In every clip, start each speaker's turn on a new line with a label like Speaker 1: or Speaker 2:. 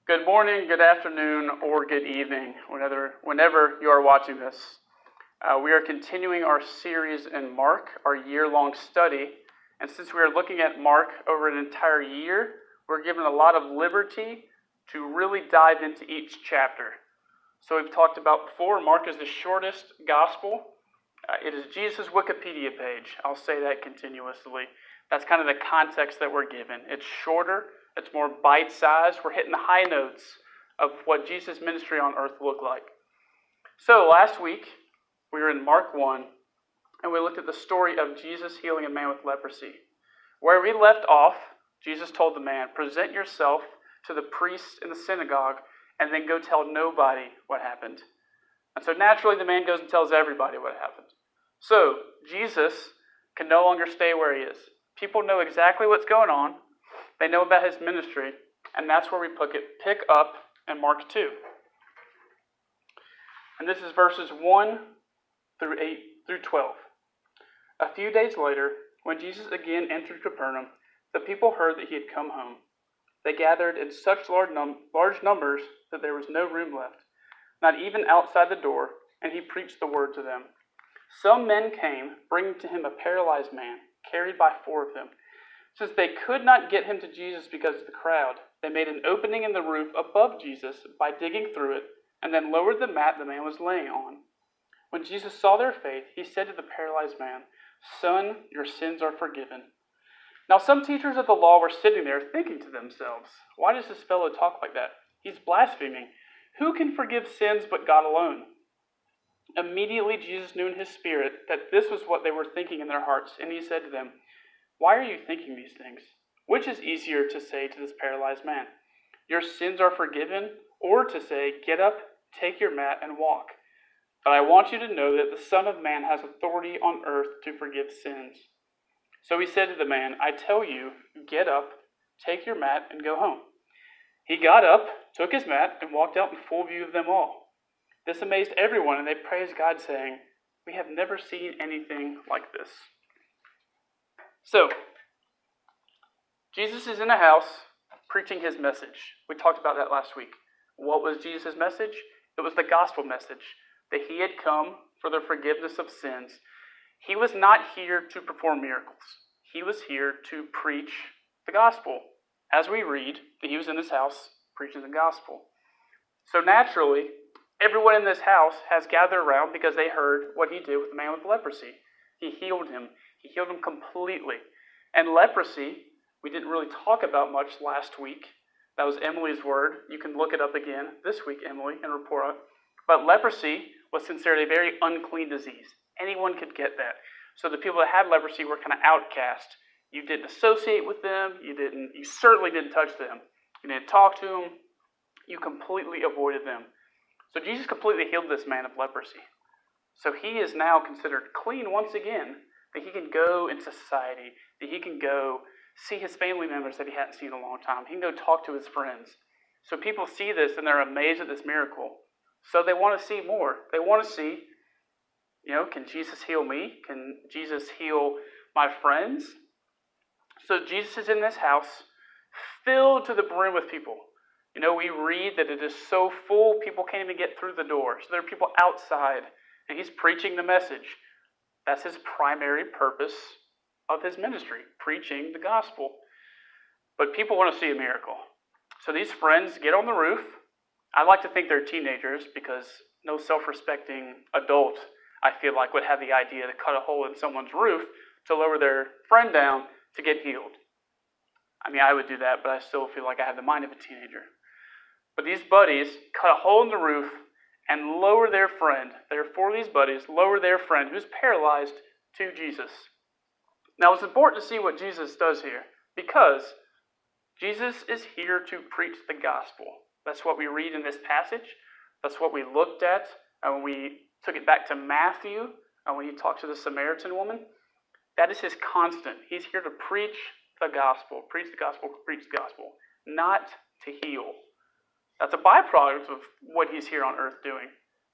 Speaker 1: Good morning, good afternoon, or good evening, whenever you are watching this. We are continuing our series in Mark, our year-long study. And since we are looking at Mark over an entire year, we're given a lot of liberty to really dive into each chapter. So we've talked about before, Mark is the shortest gospel. It is Jesus' Wikipedia page. I'll say that continuously. That's kind of the context that we're given. It's shorter. It's more bite-sized. We're hitting the high notes of what Jesus' ministry on earth looked like. So last week, we were in Mark 1, and we looked at the story of Jesus healing a man with leprosy. Where we left off, Jesus told the man, present yourself to the priests in the synagogue, and then go tell nobody what happened. And so naturally, the man goes and tells everybody what happened. So Jesus can no longer stay where he is. People know exactly what's going on. They know about his ministry, and that's where we pick up in Mark 2. And this is verses 1 through 8 through 12. A few days later, when Jesus again entered Capernaum, the people heard that he had come home. They gathered in such large numbers that there was no room left, not even outside the door, and he preached the word to them. Some men came, bringing to him a paralyzed man, carried by 4 of them. Since they could not get him to Jesus because of the crowd, they made an opening in the roof above Jesus by digging through it, and then lowered the mat the man was laying on. When Jesus saw their faith, he said to the paralyzed man, "Son, your sins are forgiven." Now some teachers of the law were sitting there thinking to themselves, "Why does this fellow talk like that? He's blaspheming. Who can forgive sins but God alone?" Immediately Jesus knew in his spirit that this was what they were thinking in their hearts, and he said to them, "Why are you thinking these things? Which is easier to say to this paralyzed man, 'Your sins are forgiven,' or to say, 'Get up, take your mat, and walk'? But I want you to know that the Son of Man has authority on earth to forgive sins." So he said to the man, "I tell you, get up, take your mat, and go home." He got up, took his mat, and walked out in full view of them all. This amazed everyone, and they praised God, saying, "We have never seen anything like this." So, Jesus is in a house preaching his message. We talked about that last week. What was Jesus' message? It was the gospel message, that he had come for the forgiveness of sins. He was not here to perform miracles. He was here to preach the gospel. As we read, that he was in this house preaching the gospel. So naturally, everyone in this house has gathered around because they heard what he did with the man with leprosy. He healed him. He healed him completely. And leprosy, we didn't really talk about much last week. That was Emily's word. You can look it up again this week, Emily, and report on it. But leprosy was considered a very unclean disease. Anyone could get that. So the people that had leprosy were kind of outcast. You didn't associate with them. You certainly didn't touch them. You didn't talk to them. You completely avoided them. So Jesus completely healed this man of leprosy. So he is now considered clean once again, that he can go into society, that he can go see his family members that he hadn't seen in a long time. He can go talk to his friends. So people see this and they're amazed at this miracle. So they want to see more. They want to see, can Jesus heal me? Can Jesus heal my friends? So Jesus is in this house filled to the brim with people. We read that it is so full, people can't even get through the door. So there are people outside, and he's preaching the message. That's his primary purpose of his ministry, preaching the gospel. But people want to see a miracle. So these friends get on the roof. I like to think they're teenagers because no self-respecting adult, I feel like, would have the idea to cut a hole in someone's roof to lower their friend down to get healed. I mean, I would do that, but I still feel like I have the mind of a teenager. But these buddies cut a hole in the roof and lower their friend. Therefore, these buddies lower their friend who's paralyzed to Jesus. Now, it's important to see what Jesus does here, because Jesus is here to preach the gospel. That's what we read in this passage. That's what we looked at when we took it back to Matthew, when he talked to the Samaritan woman. That is his constant. He's here to preach the gospel, preach the gospel, not to heal. That's a byproduct of what he's here on earth doing.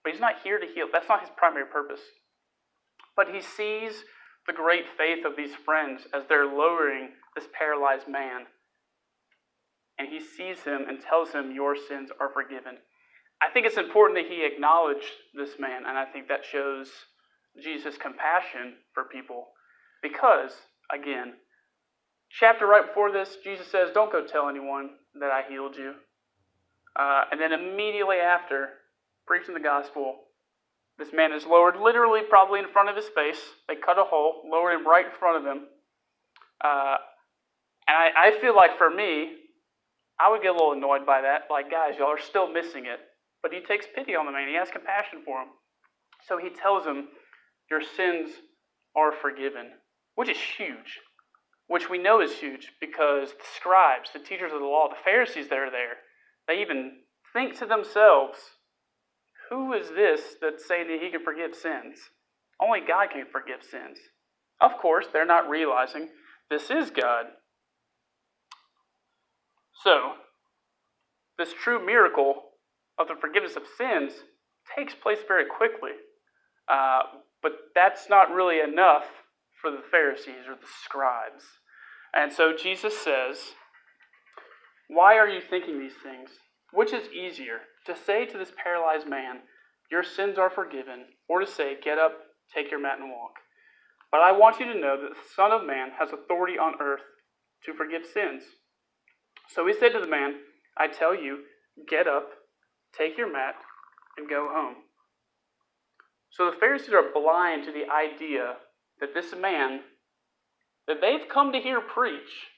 Speaker 1: But he's not here to heal. That's not his primary purpose. But he sees the great faith of these friends as they're lowering this paralyzed man. And he sees him and tells him, "Your sins are forgiven." I think it's important that he acknowledged this man, and I think that shows Jesus' compassion for people. Because, again, chapter right before this, Jesus says, "Don't go tell anyone that I healed you." And then immediately after, preaching the gospel, this man is lowered literally probably in front of his face. They cut a hole, lowered him right in front of him. And I feel like for me, I would get a little annoyed by that. Like, guys, y'all are still missing it. But he takes pity on the man. He has compassion for him. So he tells him, "Your sins are forgiven," which is huge. Which we know is huge because the scribes, the teachers of the law, the Pharisees that are there, they even think to themselves, who is this that's saying that he can forgive sins? Only God can forgive sins. Of course, they're not realizing this is God. So, this true miracle of the forgiveness of sins takes place very quickly. But that's not really enough for the Pharisees or the scribes. And so Jesus says, "Why are you thinking these things? Which is easier, to say to this paralyzed man, 'Your sins are forgiven,' or to say, 'Get up, take your mat and walk'? But I want you to know that the Son of Man has authority on earth to forgive sins." So he said to the man, "I tell you, get up, take your mat, and go home." So the Pharisees are blind to the idea that this man that they've come to hear preach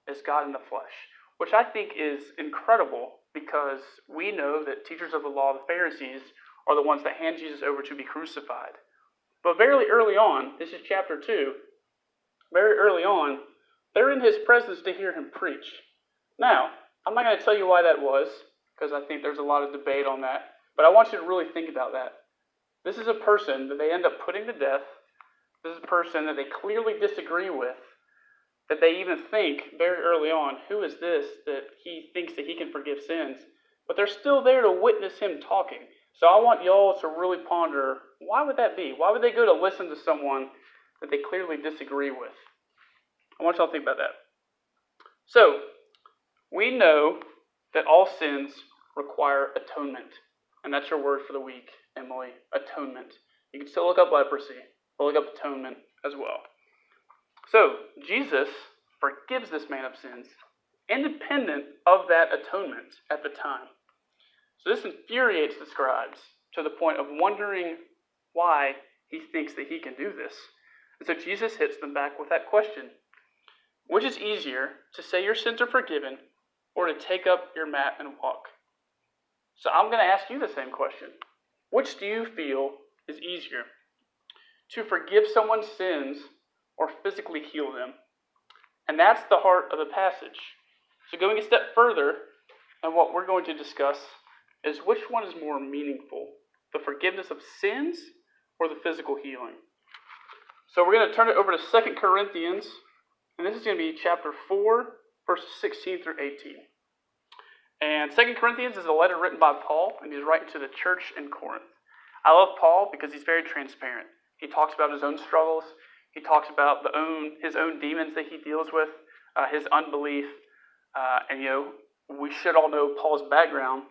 Speaker 1: is God in the flesh, which I think is incredible because we know that teachers of the law, the Pharisees, are the ones that hand Jesus over to be crucified. But very early on, this is chapter 2, very early on, they're in his presence to hear him preach. Now, I'm not going to tell you why that was, because I think there's a lot of debate on that, but I want you to really think about that. This is a person that they end up putting to death. This is a person that they clearly disagree with, that they even think very early on, who is this that he thinks that he can forgive sins? But they're still there to witness him talking. So I want y'all to really ponder, why would that be? Why would they go to listen to someone that they clearly disagree with? I want y'all to think about that. So, we know that all sins require atonement. And that's your word for the week, Emily, atonement. You can still look up leprosy, but look up atonement as well. So, Jesus forgives this man of sins, independent of that atonement at the time. So this infuriates the scribes to the point of wondering why he thinks that he can do this. And so Jesus hits them back with that question. Which is easier, to say your sins are forgiven, or to take up your mat and walk? So I'm going to ask you the same question. Which do you feel is easier? To forgive someone's sins or physically heal them? And that's the heart of the passage. So going a step further, and what we're going to discuss is which one is more meaningful, the forgiveness of sins or the physical healing. So we're going to turn it over to 2 Corinthians, and this is going to be chapter 4, verses 16 through 18. And 2 Corinthians is a letter written by Paul, and he's writing to the church in Corinth. I love Paul because he's very transparent. He talks about his own struggles. He talks about his own demons that he deals with, his unbelief. And we should all know Paul's background,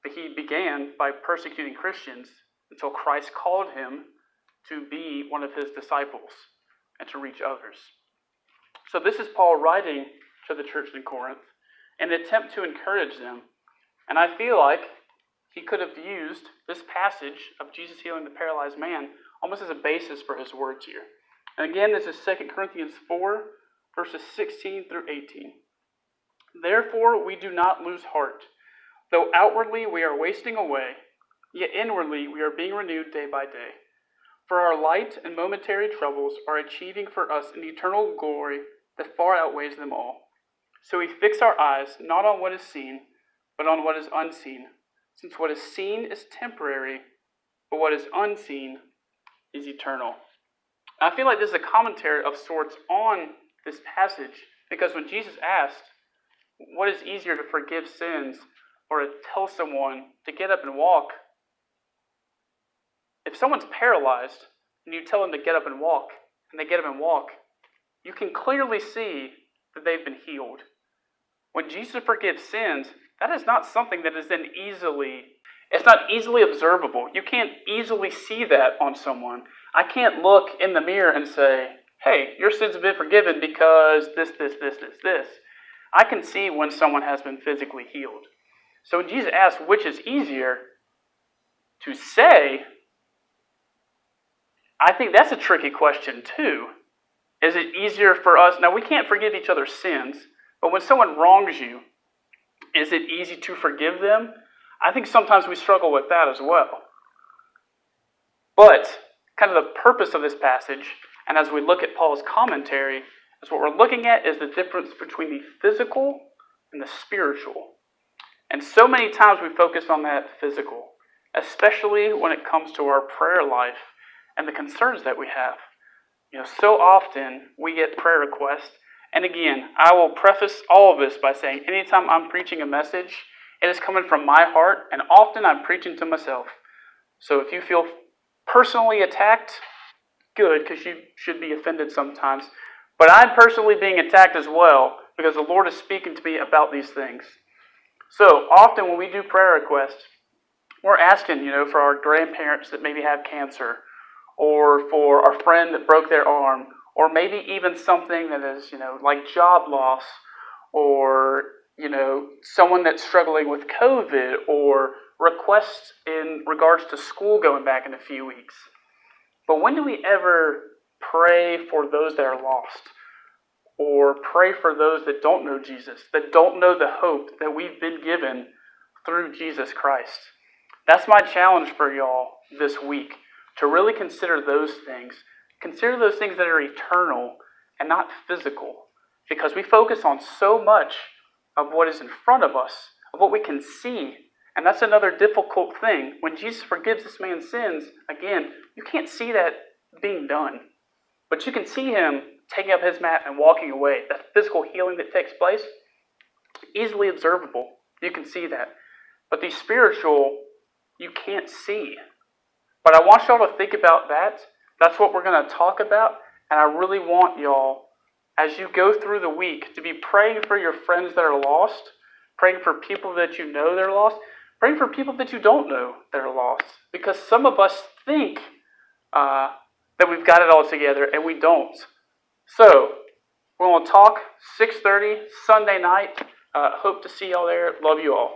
Speaker 1: that he began by persecuting Christians until Christ called him to be one of his disciples and to reach others. So this is Paul writing to the church in Corinth in an attempt to encourage them. And I feel like he could have used this passage of Jesus healing the paralyzed man almost as a basis for his words here. And again, this is 2 Corinthians 4, verses 16 through 18. Therefore, we do not lose heart. Though outwardly we are wasting away, yet inwardly we are being renewed day by day. For our light and momentary troubles are achieving for us an eternal glory that far outweighs them all. So we fix our eyes not on what is seen, but on what is unseen, since what is seen is temporary, but what is unseen is eternal. I feel like this is a commentary of sorts on this passage, because when Jesus asked, what is easier, to forgive sins or to tell someone to get up and walk? If someone's paralyzed and you tell them to get up and walk, and they get up and walk, you can clearly see that they've been healed. When Jesus forgives sins, that is not something that is then it's not easily observable. You can't easily see that on someone. I can't look in the mirror and say, hey, your sins have been forgiven because this. I can see when someone has been physically healed. So when Jesus asks which is easier to say, I think that's a tricky question too. Is it easier for us? Now, we can't forgive each other's sins, but when someone wrongs you, is it easy to forgive them? I think sometimes we struggle with that as well. But kind of the purpose of this passage, and as we look at Paul's commentary, is what we're looking at is the difference between the physical and the spiritual. And so many times we focus on that physical, especially when it comes to our prayer life and the concerns that we have. So often we get prayer requests. And again, I will preface all of this by saying anytime I'm preaching a message, it is coming from my heart, and often I'm preaching to myself. So if you feel personally attacked, good, because you should be offended sometimes. But I'm personally being attacked as well, because the Lord is speaking to me about these things. So often when we do prayer requests, we're asking, for our grandparents that maybe have cancer, or for our friend that broke their arm, or maybe even something that is, like job loss, or, someone that's struggling with COVID, or requests in regards to school going back in a few weeks. But when do we ever pray for those that are lost? Or pray for those that don't know Jesus, that don't know the hope that we've been given through Jesus Christ? That's my challenge for y'all this week, to really consider those things. Consider those things that are eternal and not physical. Because we focus on so much of what is in front of us, of what we can see. And that's another difficult thing. When Jesus forgives this man's sins, again, you can't see that being done. But you can see him taking up his mat and walking away. That physical healing that takes place, easily observable. You can see that. But the spiritual, you can't see. But I want y'all to think about that. That's what we're going to talk about. And I really want y'all, as you go through the week, to be praying for your friends that are lost, praying for people that you know they're lost, praying for people that you don't know that are lost. Because some of us think that we've got it all together, and we don't. So, we're going to talk 6:30 Sunday night. Hope to see y'all there. Love you all.